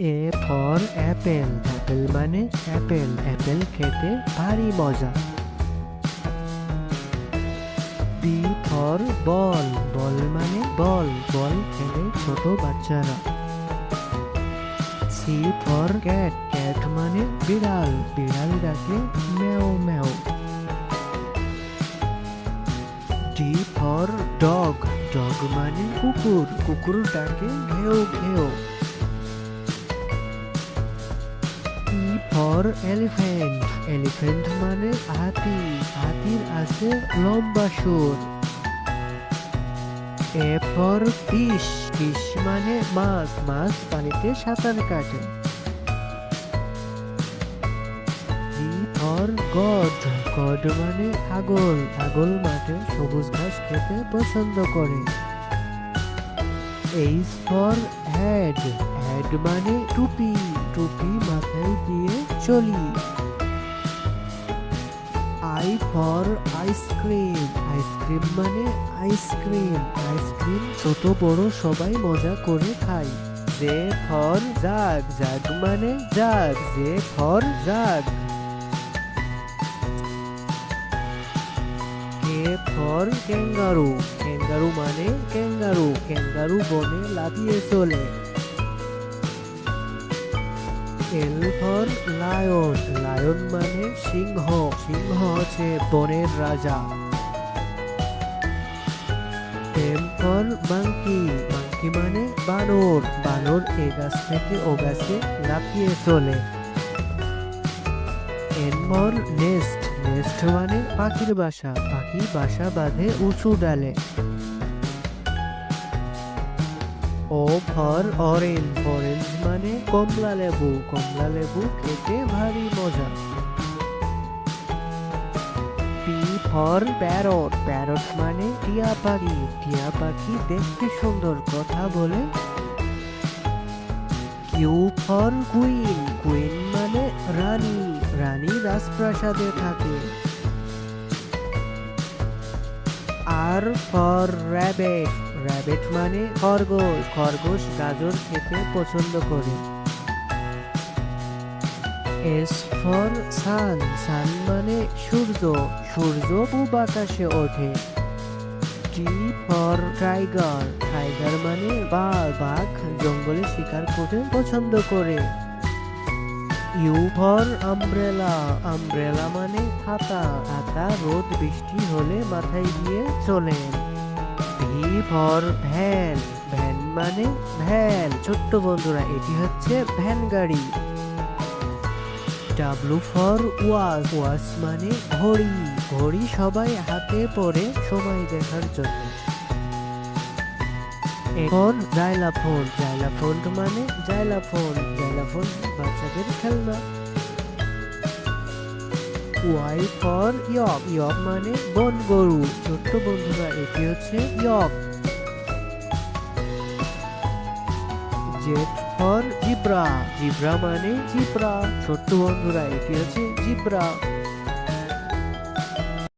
A for Apple, Apple মানে Apple, Apple খেতে ভারী মজা। বি ফর বল, বল মানে বল, বল খেলে ছোট বাচ্চারা। সি ফর ক্যাট, ক্যাট মানে বিড়াল, বিড়াল ডাকে ম্যাও ম্যাও। ডি ফর ডগ, ডগ মানে কুকুর, কুকুর ডাকে ঘেউ ঘেউ। ই ফর এলিফ্যান্ট, এলিফ্যান্ট মানে হাতি, হাতির আছে লম্বা সুর। এ ফর ফিশ, ফিশ মানে মাছ, মাছ পানিতে সাঁতার কাটে। জি ফর গড, গড মানে ছাগল, ছাগল মাঠে সবুজ ঘাস খেতে পছন্দ করে। এইচ ফর হেড, হেড মানে টুপি, টুপি মাথায় দিয়ে চলি। আই ফর আইসক্রিম, আইসক্রিম মানে আইসক্রিম, আইসক্রিম ছোট বড় সবাই মজা করে খায়। জে ফর জাগ, জাগ মানে jug, J for jug. K for kangaroo, kangaroo মানে ক্যাঙ্গারু, ক্যাঙ্গারু বনে লাফিয়ে চলে। এল ফর লায়ন, লায়ন মানে সিংহ, সিংহ হচ্ছে বনের রাজা। এম ফর মাঙ্কি, মাঙ্কি মানে বানর, বানর এ গাছ থেকে ও গাছে লাফিয়ে চলে। এন ফর নেস্ট, নেস্ট মানে পাখির বাসা, পাখি বাসা বাঁধে উঁচু ডালে। ও ফর অরেঞ্জ, অরেঞ্জ মানে কমলা লেবু, কমলা লেবু খেতে ভারী মজা। পি ফর প্যারট, প্যারট মানে টিয়া পাখি, টিয়া পাখি দেখতে সুন্দর, কথা বলে। কিউ ফর কুইন, কুইন মানে রানী, রানী রাজপ্রাসাদে থাকে। আর ফর র্যাবেট, র্যাবেট মানে খরগোশ, খরগোশ গাজর খেতে পছন্দ করে। এস ফর সান, সান মানে সূর্য, সূর্য পূব আকাশে ওঠে। টি ফর টাইগার, টাইগার মানে বাঘ, বাঘ জঙ্গলে শিকার করতে পছন্দ করে। ইউ ফর আমব্রেলা, আমব্রেলা মানে ছাতা, ছাতা রোদ বৃষ্টি হলে মাথায় দিয়ে চলেন। ভি ফর ভ্যান, ভ্যান মানে ভ্যান, ছোট্ট বন্ধুরা এটি হচ্ছে ভ্যান গাড়ি। ডাব্লু ফর ওয়াচ, ওয়াচ মানে ঘড়ি, ঘড়ি সবাই হাতে পরে সময় দেখার জন্য। এখন জাইলাফোন, জাইলাফোন মানে জাইলাফোন, জাইলাফোন বাচ্চাদের খেলনা। ওয়াই ফর ইয়ক, ইয়ক মানে বন গরু, ছোট্ট বন্ধুরা এটি হচ্ছে ইয়ক। জেড ফর জিব্রা, জিব্রা মানে জিব্রা, ছোট্ট বন্ধুরা এটি হচ্ছে জিব্রা।